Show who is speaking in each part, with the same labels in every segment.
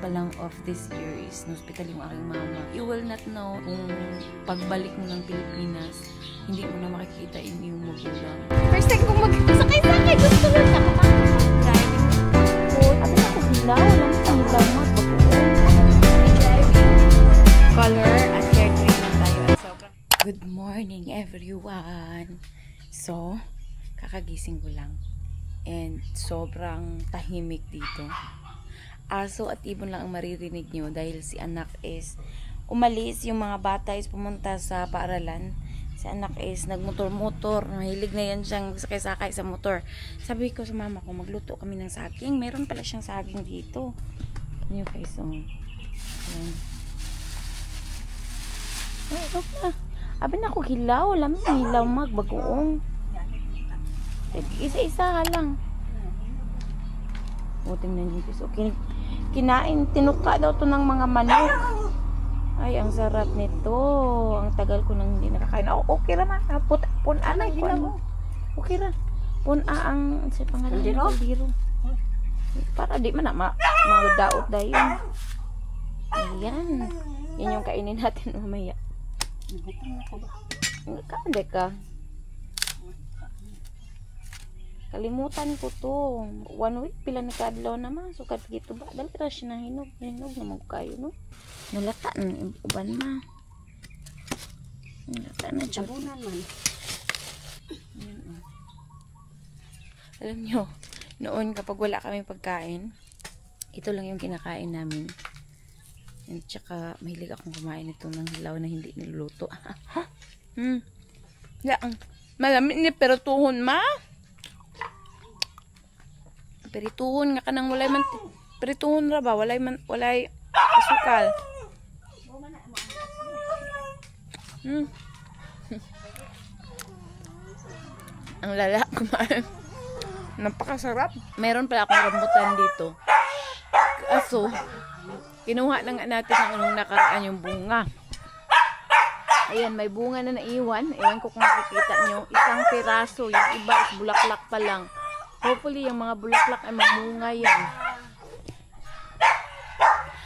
Speaker 1: pa lang of this year is hospital yung aking mama. You will not know kung pagbalik mo ng Pilipinas, hindi mo na makikita yung iyong magulang.
Speaker 2: First time kong magsakay-sakay, gusto lang ako driving. Sabi na ako, hilaw. Alam mo, hilaw mo. Driving. Color at hair green lang tayo.
Speaker 1: Good morning, everyone. So, kakagising ko lang. And sobrang tahimik dito. Aso at ibon lang ang maririnig nyo dahil si anak is umalis. Yung mga bata is pumunta sa paaralan. Si anak is nagmotor-motor. Mahilig na yan siyang sakay-sakay sa motor. Sabi ko sa mama ko, magluto kami ng saging. Meron pala siyang saging dito. Ano guys, so. Ayan. Ay, okay. Abi na ako hilaw. Alam mo, hilaw magbagoong. Isa-isa lang. O, tingnan nyo guys. Okay. Kinain, tinuka daw to ng mga manok. Ay, ang sarap nito. Ang tagal ko nang hindi nakakain. Oh, okay ra ma. Pun-a na ko. Okay ra. Pun-a ang sa pangalan nito, biro. Para di man na magdaot dayon. Ayan. Yan yung kainin natin mamaya. Kande ka. Kalimutan ko to. 1 week pila na kadlaw naman. So kat gito ba? Dali ra siya na hinog. Hinog na magkayo, no? Nalata ng uban ma. Nalata na siya. Alam nyo, noon kapag wala kami pagkain, ito lang yung kinakain namin. At saka mahilig akong kumain ito ng hilaw na hindi niluluto. Malamit ni pero tuhon ma. Perituhon nga kanang walay man perituhon ra ba walay asukal. Ang lala kumain. Napakasarap. Meron pala akong rambutan dito. Aso, kinuha na nga natin ang anong nakaraan yung bunga. Ayan, may bunga na naiwan. Ewan ko kung makikita nyo. Isang piraso. Yung iba is bulaklak pa lang. Hopefully, yung mga bulaklak ay mamunga yan.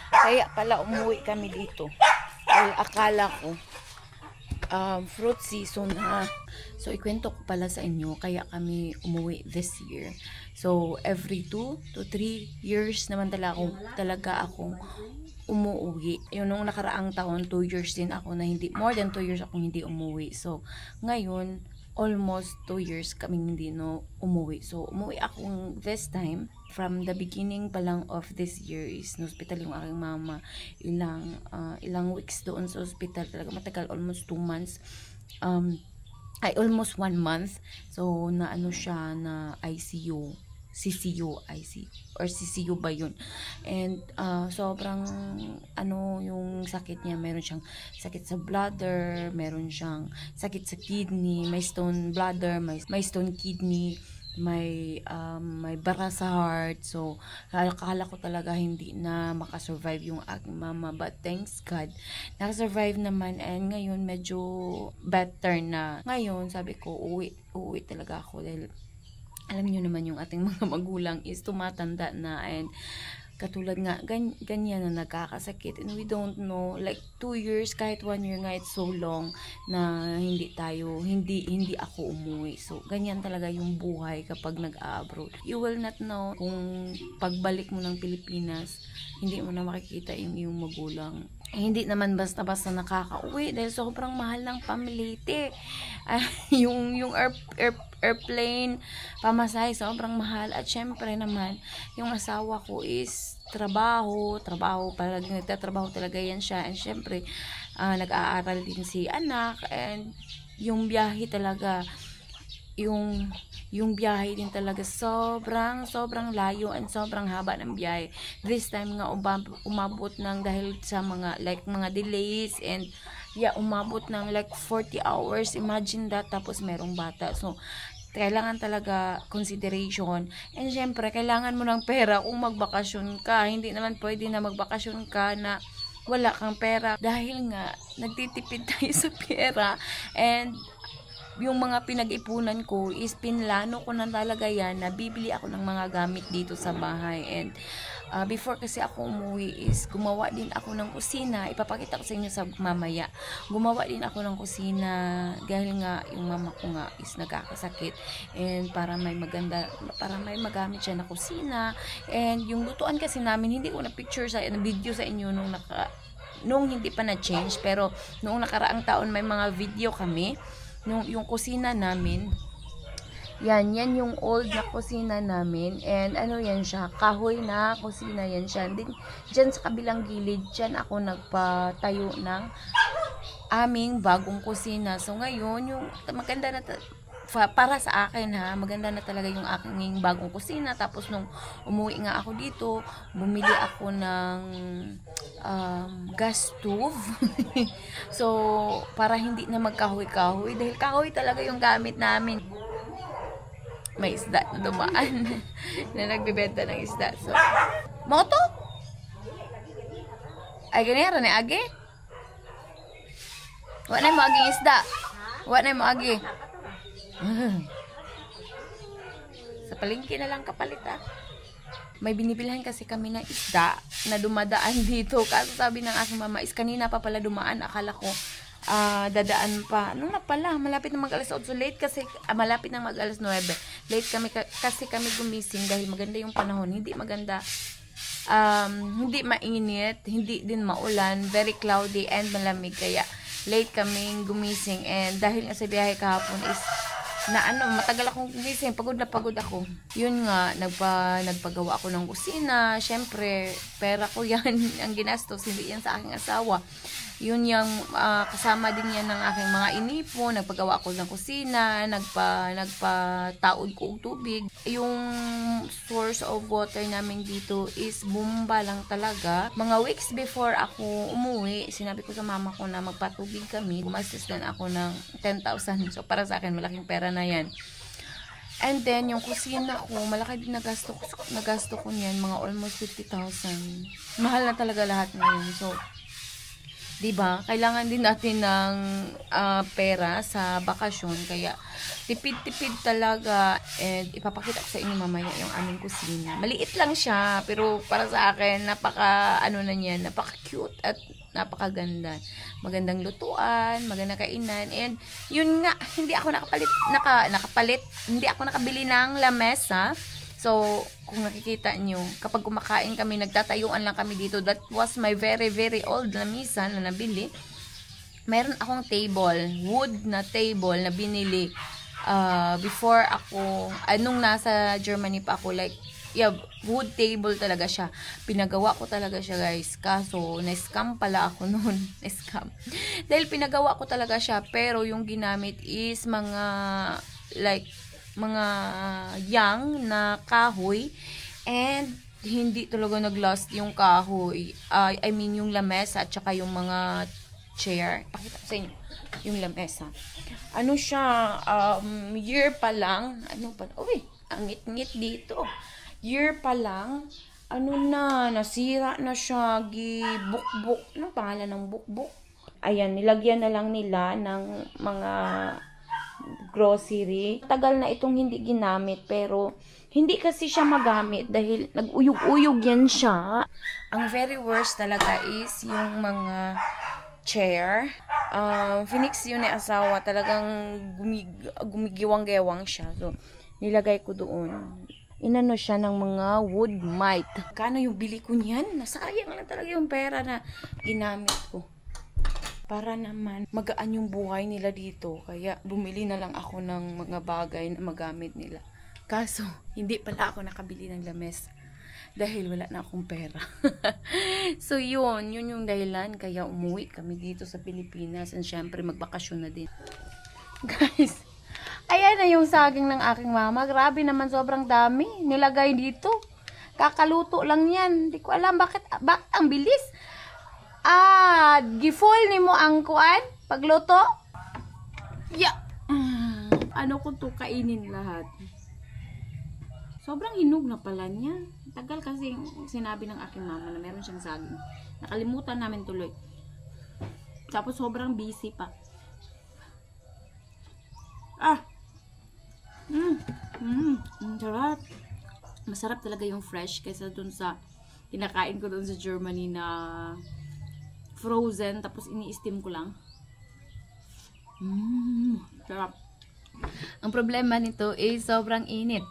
Speaker 1: Kaya pala umuwi kami dito. Well, akala ko fruit season na. So, ikwento ko pala sa inyo. Kaya kami umuwi this year. So, every 2 to 3 years naman talaga akong umuwi. Yung nung nakaraang taon, 2 years din ako na hindi, more than 2 years akong hindi umuwi. So, ngayon, almost 2 years kaming hindi umuwi. So, umuwi akong this time. From the beginning pa lang of this year is hospital yung aking mama. Ilang weeks doon sa hospital. Talaga matagal, almost 2 months. Almost 1 month. So, na ano siya, na ICU. CCU ba yun? And sobrang yung sakit niya, meron siyang sakit sa bladder, meron siyang sakit sa kidney, may stone bladder, may stone kidney, may bara sa heart. So akala ko talaga hindi na makasurvive yung aking mama, but thanks God nakasurvive naman, and ngayon medyo better na. Ngayon sabi ko uuwi talaga ako dahil alam niyo naman yung ating mga magulang is tumatanda na, and katulad nga ganyan na nagkakasakit, and we don't know, like 2 years, kahit 1 year nga, it's so long na hindi ako umuwi. So ganyan talaga yung buhay kapag nag-abroad. You will not know kung pagbalik mo ng Pilipinas, hindi mo na makikita yung iyong magulang. Hindi naman basta-basta nakakauwi dahil sobrang mahal ng pamilite. Yung airplane pamasahe sobrang mahal, at syempre naman yung asawa ko is trabaho talaga yan siya, and syempre nag-aaral din si anak, and yung biyahe talaga yung biyahe din talaga sobrang layo, and sobrang haba ng biyahe. This time nga umabot ng, dahil sa mga delays, and umabot ng like 40 hours. Imagine that, tapos merong bata. So kailangan talaga consideration, and syempre kailangan mo ng pera kung magbakasyon ka. Hindi naman pwede na magbakasyon ka na wala kang pera, dahil nga nagtitipid tayo sa pera. And yung mga pinag-ipunan ko is pinlano ko na talaga yan na bibili ako ng mga gamit dito sa bahay, and before kasi ako umuwi is gumawa din ako ng kusina. Ipapakita ko sa inyo sa mamaya. Gumawa din ako ng kusina dahil nga yung mama ko nga is nagkakasakit, and para may magamit siya na kusina. And yung lutuan kasi namin, hindi ko na picture sa video sa inyo nung hindi pa na-change, pero noong nakaraang taon may mga video kami nung yung kusina namin. Yan yung old na kusina namin. And ano yan siya, kahoy na kusina yan siya. Din, dyan sa kabilang gilid, dyan ako nagpatayo ng aming bagong kusina. So ngayon, yung maganda na para sa akin ha, maganda na talaga yung aking bagong kusina. Tapos nung umuwi nga ako dito, bumili ako ng gas stove. So para hindi na magkahoy-kahoy, dahil kahoy talaga yung gamit namin. May isda na dumaan na nagbibenta ng isda. So, moto? Ay, ganyan, ni Agi? Wa na mo aging isda. Wa na mo agi. Sa palengke na lang kapalit May binibilhan kasi kami ng isda na dumadaan dito. Kaso sabi ng aking mama is kanina pa pala dumaan. Akala ko dadaan pa. Ano na pala, malapit na mag-alas 8. Late kasi, malapit na mag-alas 9. Late kami, kasi kami gumising dahil maganda yung panahon. Hindi maganda, hindi mainit, hindi din maulan, very cloudy and malamig. Kaya late kaming gumising, and dahil nga sa biyahe kahapon is matagal akong gumising, pagod na pagod ako. Yun nga, nagpagawa ako ng kusina. Syempre, pera ko yan ang ginastos, hindi yan sa aking asawa. Yun yung kasama din yan ng aking mga inipo. Nagpagawa ako ng kusina, nagpataod ko og tubig. Yung source of water namin dito is bumba lang talaga. Mga weeks before ako umuwi, sinabi ko sa mama ko na magpatubig kami. Gumastos din ako ng 10,000. So para sa akin, malaking pera na yan. And then, yung kusina ko, malaki din nagasto ko niyan, mga almost 50,000. Mahal na talaga lahat ngayon. So, diba? Kailangan din natin ng pera sa bakasyon. Kaya, tipid-tipid talaga. And, ipapakita ko sa inyo mamaya yung aming kusina. Maliit lang siya, pero para sa akin, napaka-cute at napakaganda. Magandang lutuan, magandang kainan. And, yun nga, hindi ako hindi ako nakabili ng lamesa. So, kung nakikita nyo, kapag kumakain kami, nagtatayuan lang kami dito. That was my very, very old lamisa na nabili. Meron akong table, wood na table na binili before ako, nung nasa Germany pa ako, like, wood table talaga siya. Pinagawa ko talaga siya, guys. Kaso, na-scam pala ako noon. Na-scam. Dahil pinagawa ko talaga siya, pero yung ginamit is mga young na kahoy, and hindi talaga nag-last yung kahoy. I mean yung lamesa at saka yung mga chair. Pakita ko sa inyo yung lamesa. Ano siya, year pa lang, ang ngit-ngit dito. Year pa lang, nasira na siya, gibukbuk. Anong pangalan ng bukbuk? Ayan, nilagyan na lang nila ng mga grocery. Tagal na itong hindi ginamit, pero hindi kasi siya magamit dahil nag-uyog-uyog yan siya. Ang very worst talaga is yung mga chair. Phoenix yun ni asawa, talagang gumigiwang-gewang siya. So, nilagay ko doon. Inano siya ng mga wood mite. Kano yung bili ko niyan? Nasayang lang talaga yung pera na ginamit ko. Para naman magaan yung buhay nila dito. Kaya bumili na lang ako ng mga bagay na magamit nila. Kaso, hindi pala ako nakabili ng lamesa. Dahil wala na akong pera. So yun yung dahilan. Kaya umuwi kami dito sa Pilipinas. And syempre magbakasyon na din. Guys, ayan na yung saging ng aking mama. Grabe naman, sobrang dami nilagay dito. Kakaluto lang yan. Hindi ko alam bakit ang bilis. Gifol ni mo ang kuan pagluto. Ano ko to kainin lahat. Sobrang hinog na pala niya. Tagal kasi sinabi ng aking mama na meron siyang saging. Nakalimutan namin tuloy. Tapos sobrang busy pa. Sarap. Masarap talaga yung fresh kaysa dun sa kinakain ko doon sa Germany na frozen, tapos ini-steam ko lang. Sarap. Ang problema nito is sobrang init.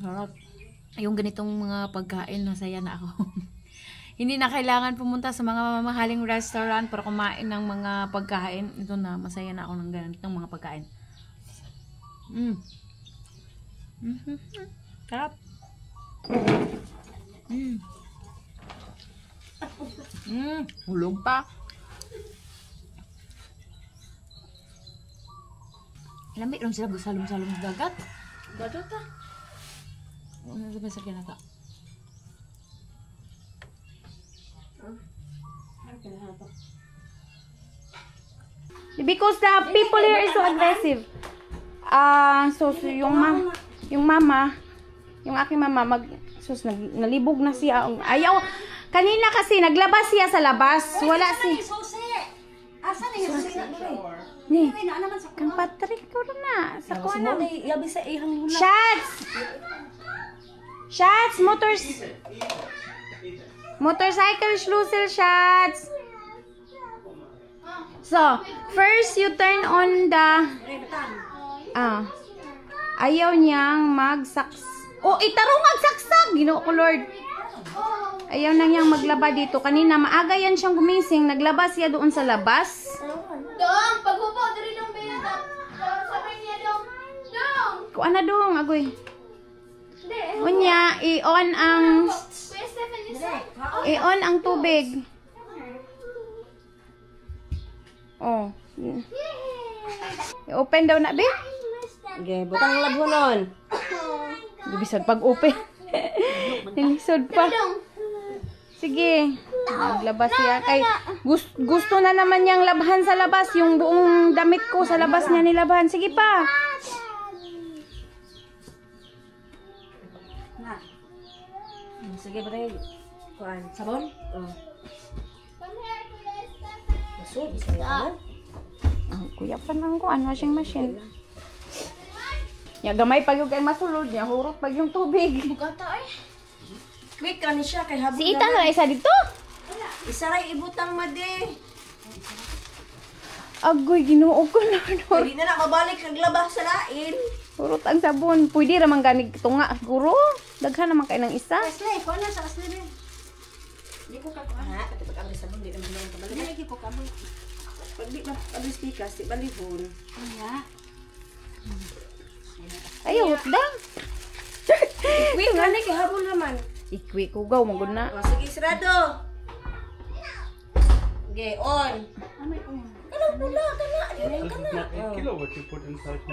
Speaker 1: Sarap. Yung ganitong mga pagkain, masaya na ako. Hindi na kailangan pumunta sa mga mamahaling restaurant para kumain ng mga pagkain. Ito na, masaya na ako ng ganitong mga pagkain. Sarap. Hulog pa. Lamig lang sila salong-salong sa dagat. Dagat ah. Ano sa masakyan na ka?
Speaker 2: Because the people here is so aggressive. So yung mama, yung aking mama nalibog na siya. Ayaw kanina kasi naglabas siya sa labas. Wala si.
Speaker 3: Asa na yung
Speaker 2: Ni. Kang Patrick ko na sa kuno.
Speaker 3: yabi sa ihang hula.
Speaker 2: Shots, motorcycle schlusel shots. So, first you turn on the ayaw niyang magsaks. Oh, itarong magsaksak. Ginoo ko Lord. Ayaw na niyang maglaba dito. Kanina maaga yan siyang gumising. Naglaba siya doon sa labas.
Speaker 4: Dong, paghubo diri lang ba sabi niya dong.
Speaker 2: Kuan na dong, agoy. Unya, i-on ang
Speaker 4: Kuya Stephen, you say.
Speaker 2: i-on ang tubig. Oh. I-open daw na, be.
Speaker 3: Okay, butang labhonon.
Speaker 2: Gibisod pag-open. Nilisod pa. Sige. Naglabas siya. Kay, gusto na naman niyang labhan sa labas. Yung buong damit ko sa labas niya nilabhan. Sige pa.
Speaker 3: Sige, batay. Kuan, sabon? Oh. Masud, isa na.
Speaker 2: Kuya pa lang ko. Washing machine. Ya, gamay pag yung kay masulod niya. Hurot pag yung tubig.
Speaker 4: Bugata ay.
Speaker 3: Quick rani siya kay habol.
Speaker 2: Si Ethan na isa dito.
Speaker 3: Isa ray ibutang made.
Speaker 2: Agoy, ginoo ko na.
Speaker 3: Hindi na mabalik naglaba sa lain.
Speaker 2: Hurot ang sabon. Pwede ramang ganig tunga. Guro. Daghan naman kayo ng isa.
Speaker 3: Asle, kuan na sa asle be. Di ko ka kuan. Ha, pati pag abri sabon di naman naman kabalik. Dili ko ka mo. Pag di abri stikas, di balihon.
Speaker 2: Ayaw, dang.
Speaker 3: Quick rani kay habol naman.
Speaker 2: Ikwi ko gaw, magod na.
Speaker 3: Oh, sige, sarado. Okay, on. Kanang pula, kana. Dili kana.
Speaker 5: Not 8 kilo what you put inside.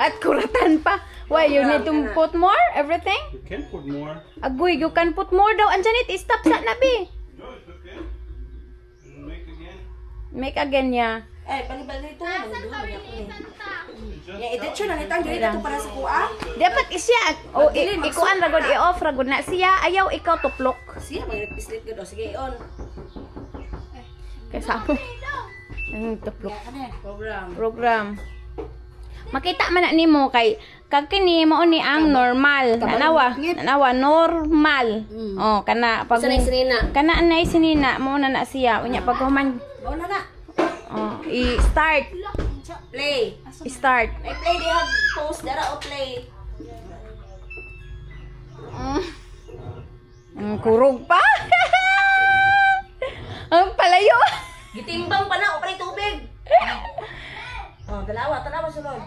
Speaker 2: At kuratan pa. Why, you need to put more? Everything?
Speaker 5: You can put more.
Speaker 2: Agoy, you can put more daw. Anjanit, stop sa nabi.
Speaker 5: No, it's okay. And make again.
Speaker 2: Make again niya.
Speaker 3: Eh, bali-bali ito. Magduha mo ako eh.
Speaker 5: Just
Speaker 3: Ya, editsyon na nitang dili ito para sa kuha.
Speaker 2: Dapat isya. O, ikuan ragod, i-off ragod na siya. Ayaw, ikaw tuplok.
Speaker 3: Siya, mag-pislit ko. Sige, on.
Speaker 2: Kaya sa ako. Tuplok.
Speaker 3: Program.
Speaker 2: Program. Makita man na nimo kay kagkini mao ni ang normal. Nanawa normal. Oh, kana pag
Speaker 3: Sanay sinina.
Speaker 2: kana anay sinina mo na siya. Unya pag human
Speaker 3: Bawa na na.
Speaker 2: i-start.
Speaker 3: Play.
Speaker 2: Start.
Speaker 3: Ay, play. They have post. Dara o play.
Speaker 2: Kurog pa. Ang palayo.
Speaker 3: Gitimbang pa na. O, play tubig. Oh, tanawa sunod.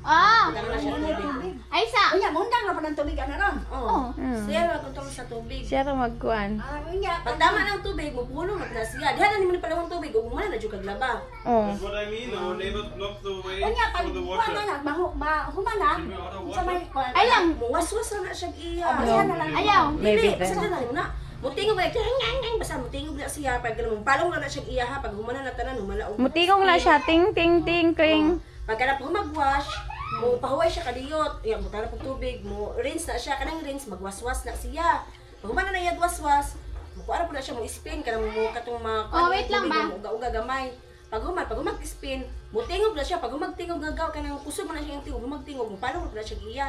Speaker 3: Tanawa na siya tubig.
Speaker 4: Ay sa.
Speaker 3: Unya, mundang na pa ng tubig. Ano ron? Oo. Siya magkontrol sa tubig.
Speaker 2: Siya ra magkuan.
Speaker 3: Pag tama ng tubig, mapulong na siya. Diyan na naman pala ng tubig. Umana na dyan kaglaba.
Speaker 2: Oh.
Speaker 5: That's what I mean. Our neighbors block the way
Speaker 3: Unya, pag
Speaker 5: for the water.
Speaker 3: humana, sa may...
Speaker 4: Ay lang.
Speaker 3: Waswas na siya iya.
Speaker 4: Ayaw.
Speaker 2: Maybe
Speaker 3: Dili,
Speaker 2: then.
Speaker 3: sa na na. Mutingog na siya. Basta mutingog na siya. Pag palong na siya iya ha. Pag humana na tanan, humala.
Speaker 2: Mutigong na siya ting ting ting kring.
Speaker 3: Pagka po magwash, mo pahuway siya kadiyot. Iya, mo tara po tubig, mo rinse na siya. Kanang rinse, magwaswas na siya. Pag humana na yad waswas, mo kuara po na siya mo spin kanang mo katong mga
Speaker 4: Oh, wait lang ba?
Speaker 3: uga-uga gamay. pag humag-spin, mutingog na siya. Pag humagtingog, gagaw ka ng kusog mo na siya yung tingog, humagtingog, mupalong na siya iya.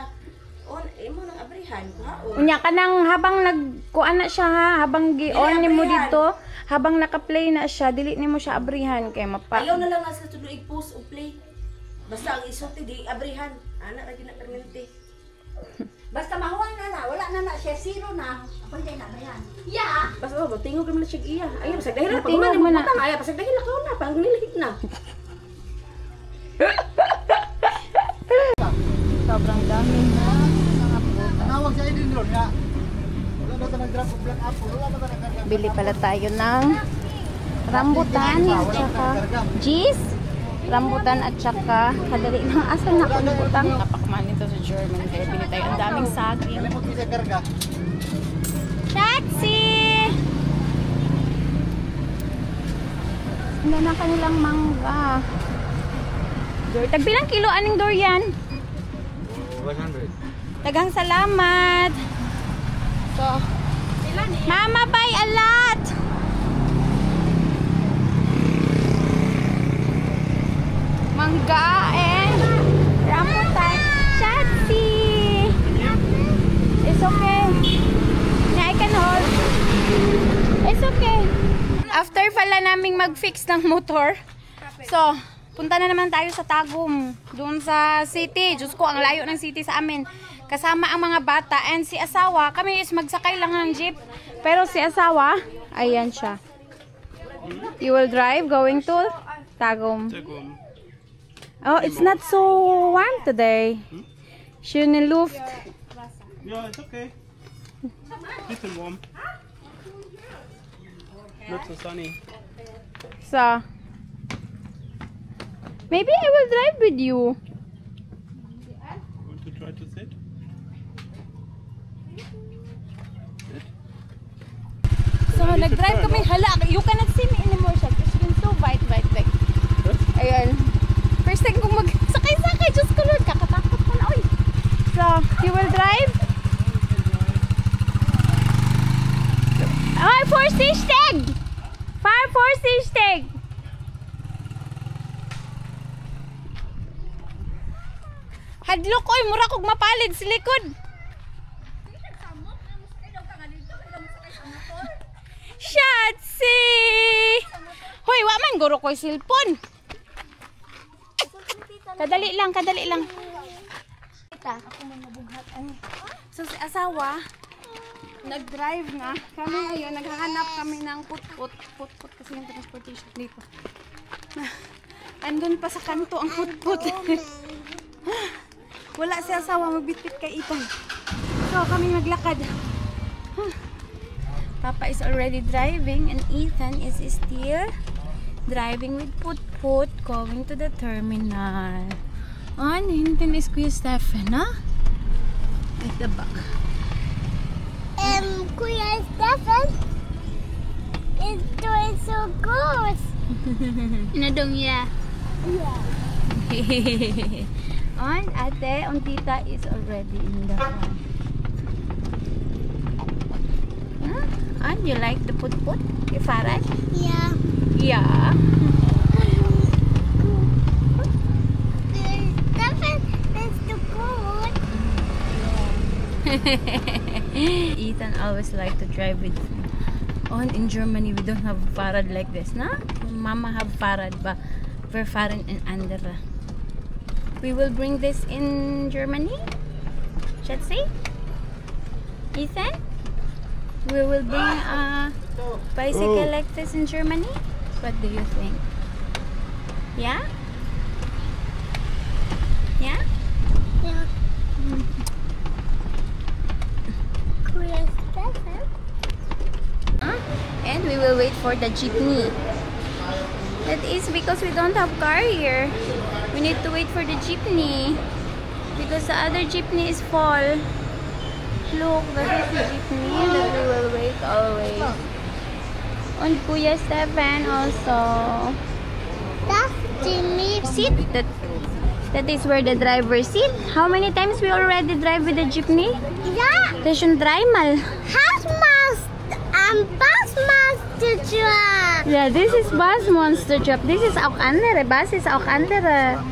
Speaker 3: On, mo nang abrihan, kuhaon.
Speaker 2: Unya ka nang habang nagkuan na siya ha, habang gi-on ni mo
Speaker 3: abrihan.
Speaker 2: dito, habang naka-play na siya, dili nimo siya abrihan kay mapa.
Speaker 3: Ayaw na lang nga sa tuloy i-post o play. Basta ang isulti, di abrihan. Ana, lagi na permanente.
Speaker 4: Basta mahuwang na, wala na siya, zero na. Ako hindi na ba yan? Yeah!
Speaker 3: Basta tingog naman na siya iya. Ayaw, pasagdahin na. Pag
Speaker 2: Tingog
Speaker 3: umani
Speaker 2: mo
Speaker 3: mo
Speaker 2: na.
Speaker 3: butang, ayaw, pasagdahin na ka na. Pag nilihit na.
Speaker 2: Sobrang dami na mga prutas.
Speaker 6: Nawag sa idin doon nga. Wala na ka nag-drop of black apple. Wala na ka nag-drop.
Speaker 2: Bili pala tayo ng rambutan at saka cheese. Rambutan at saka kadali ng asal na kumutang. Napakman nito sa German kaya bili tayo ang daming saging.
Speaker 6: Alam mo kung isa karga.
Speaker 2: Taxi! Hindi na kanilang mangga. Tagbilang kilo aning durian?
Speaker 5: 100.
Speaker 2: Tagang salamat. So, Mama, buy a lot. Mangga and rambutan. Chatsi. It's okay. Yeah, I can hold. It's okay. After pala naming mag-fix ng motor, so, punta na naman tayo sa Tagum, doon sa city. Diyos ko, ang layo ng city sa amin. Kasama ang mga bata and si asawa. Kami is magsakay lang ng jeep. Pero si asawa, ayan siya. You will drive going to Tagum. Oh, it's not so warm today. Schöne Luft.
Speaker 5: Yeah, it's okay. Bisschen warm. Not so sunny.
Speaker 2: So, maybe I will drive with you.
Speaker 5: Want to try to sit?
Speaker 2: So, nag-drive kami. Hala, you cannot see me anymore siya. It's been so white. Ayan. First time kong mag-sakay-sakay. Diyos ko Lord, kakatakot ko na. Oy. So, you will drive? Ay, Vorsichtig! Fahr vorsichtig! Hadlok, oy, mura kog mapalid sa likod. Shatsi! Hoy, wa man guro ko'y cellphone. Kadali lang. So si asawa, nag-drive na. Kami ngayon, naghahanap kami ng put-put kasi yung transportation dito. Andun pa sa kanto ang put-put. Wala si asawa, magbitbit kay Ethan. So kami maglakad. Papa is already driving and Ethan is still driving with put-put going to the terminal. On, hintin is Kuya Stephen, ha? At the back.
Speaker 4: Kuya Stefan is doing so good.
Speaker 2: Inadong ya.
Speaker 4: Yeah.
Speaker 2: On, ate, on tita is already in the home. Huh? On, you like the put-put? Kay Farad?
Speaker 4: Yeah.
Speaker 2: Yeah.
Speaker 4: Stefan is so good.
Speaker 2: Ethan always like to drive with on in Germany we don't have Farad like this, na? Mama have Farad but we're Farad and Andra. We will bring this in Germany. Shatsi? Ethan? We will bring a bicycle like this in Germany? What do you think? Yeah? Yeah?
Speaker 4: Yeah. Kuya Stefan.
Speaker 2: And we will wait for the jeepney. That is because we don't have car here. We need to wait for the jeepney because the other jeepney is full. Look, that is the jeepney that we will wait always. And Kuya Stefan also.
Speaker 4: That's Jimmy.
Speaker 2: Seat that is where the driver sit. How many times we already drive with the jeepney?
Speaker 4: Yeah.
Speaker 2: Das ist schon dreimal.
Speaker 4: Has must
Speaker 7: Bus Monster Truck.
Speaker 2: Yeah, this is Bus Monster Truck. This is auch andere. Bus is auch andere.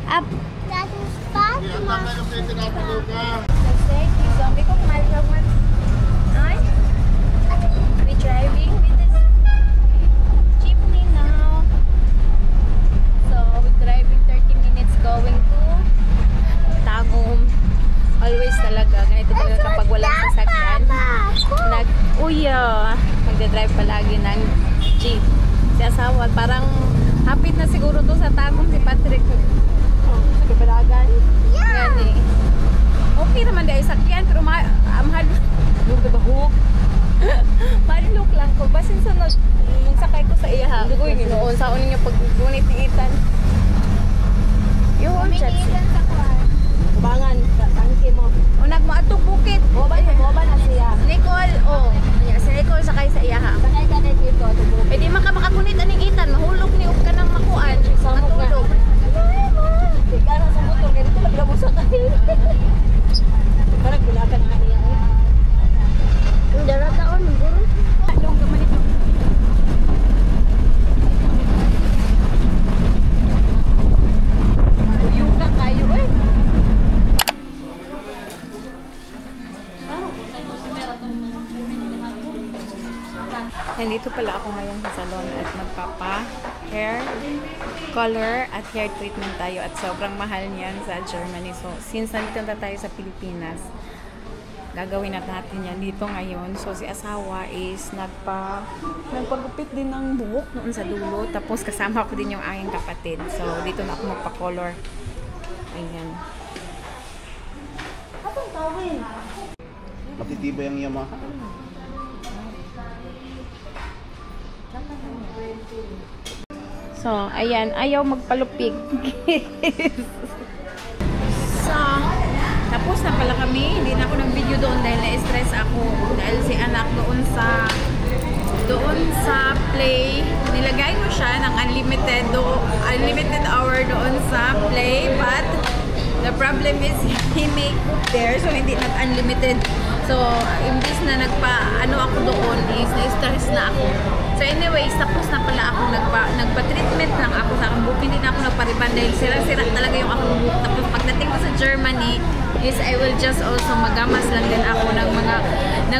Speaker 2: Up.
Speaker 7: Dat is Bus Monster.
Speaker 2: We driving with this jeepney now. So we're driving 30 minutes going to Tagum. Always talaga. Ganito talaga kapag walang sasakyan. Magdadrive palagi ng jeep. Si asawa, parang hapit na siguro to sa Tagum si Patrick. Sa Kabalagan. Yan eh. Okay naman dahil sakyan, pero mahal. Huwag na bahug. Malulok lang ko. Basin sunod, nung sakay ko sa iya ha. Dugoy niyo noon. Sa unin niya pag gunit-iitan. Yung chat.
Speaker 3: Kubangan, tangke mo.
Speaker 2: Unag mo atong bukit.
Speaker 3: Boba na siya.
Speaker 2: Nicole, oh. Yeah, si Nicole sakay sa iya ha.
Speaker 3: Sakay ka na dito.
Speaker 2: Pwede makakunit aning itan. Mahulog ni ka ng makuan. Matulog.
Speaker 3: Tiga na sa motor. Ganito maglabo sa kayo. Parang gulakan na niya.
Speaker 7: Ang dara taon, buro.
Speaker 3: Anong gaman ito?
Speaker 2: Yung na kayo eh. Nandito pala ako ngayon sa salon at magpapa-hair, color at hair treatment tayo at sobrang mahal niyan sa Germany. So, since nandito na tayo sa Pilipinas, gagawin natin yan dito ngayon. So, si asawa is nagpagupit din ng buhok noon sa dulo. Tapos, kasama ko din yung aking kapatid. So, dito na ako magpa-color. Ayan.
Speaker 5: Matitibay ang Yamaha.
Speaker 2: So, ayan. Ayaw magpalupig. So, tapos na pala kami. Hindi na ako nag-video doon dahil na-stress ako. Dahil si anak doon sa play. Nilagay ko siya ng unlimited hour doon sa play. But, the problem is, he may cook there. So, hindi nag-unlimited. So, imbis na ano ako doon is, na-stress na ako. So, anyways, tapos na pala ako. Nagpa-treatment lang ako sa aking buhok. Hindi na ako nagpariban dahil sira-sira talaga yung aking buhok. Tapos, pagdating ko sa Germany, is I will just also magamas lang din ako ng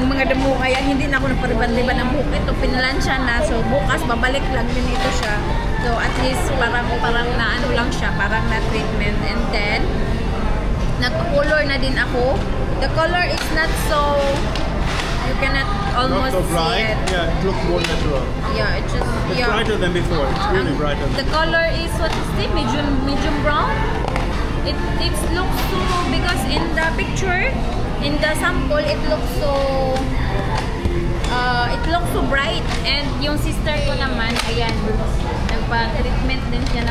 Speaker 2: mga damo. Kaya hindi na ako nagpariban-riban ng buhok. Ito, pinalansya na. So, bukas, babalik lang din ito siya. So, at least, parang na ano lang siya. Parang na treatment. And then, nagpa-color na din ako. The color is not so, you cannot almost
Speaker 5: Not so bright.
Speaker 2: see it.
Speaker 5: Yeah, it looks more natural.
Speaker 2: Yeah, it just,
Speaker 5: It's
Speaker 2: yeah.
Speaker 5: brighter than before. It's really brighter.
Speaker 2: The color is, what is it? Medium brown. It looks so, because in the picture, in the sample, it looks so bright. And yung sister ko naman, ayan, nagpa-treatment din siya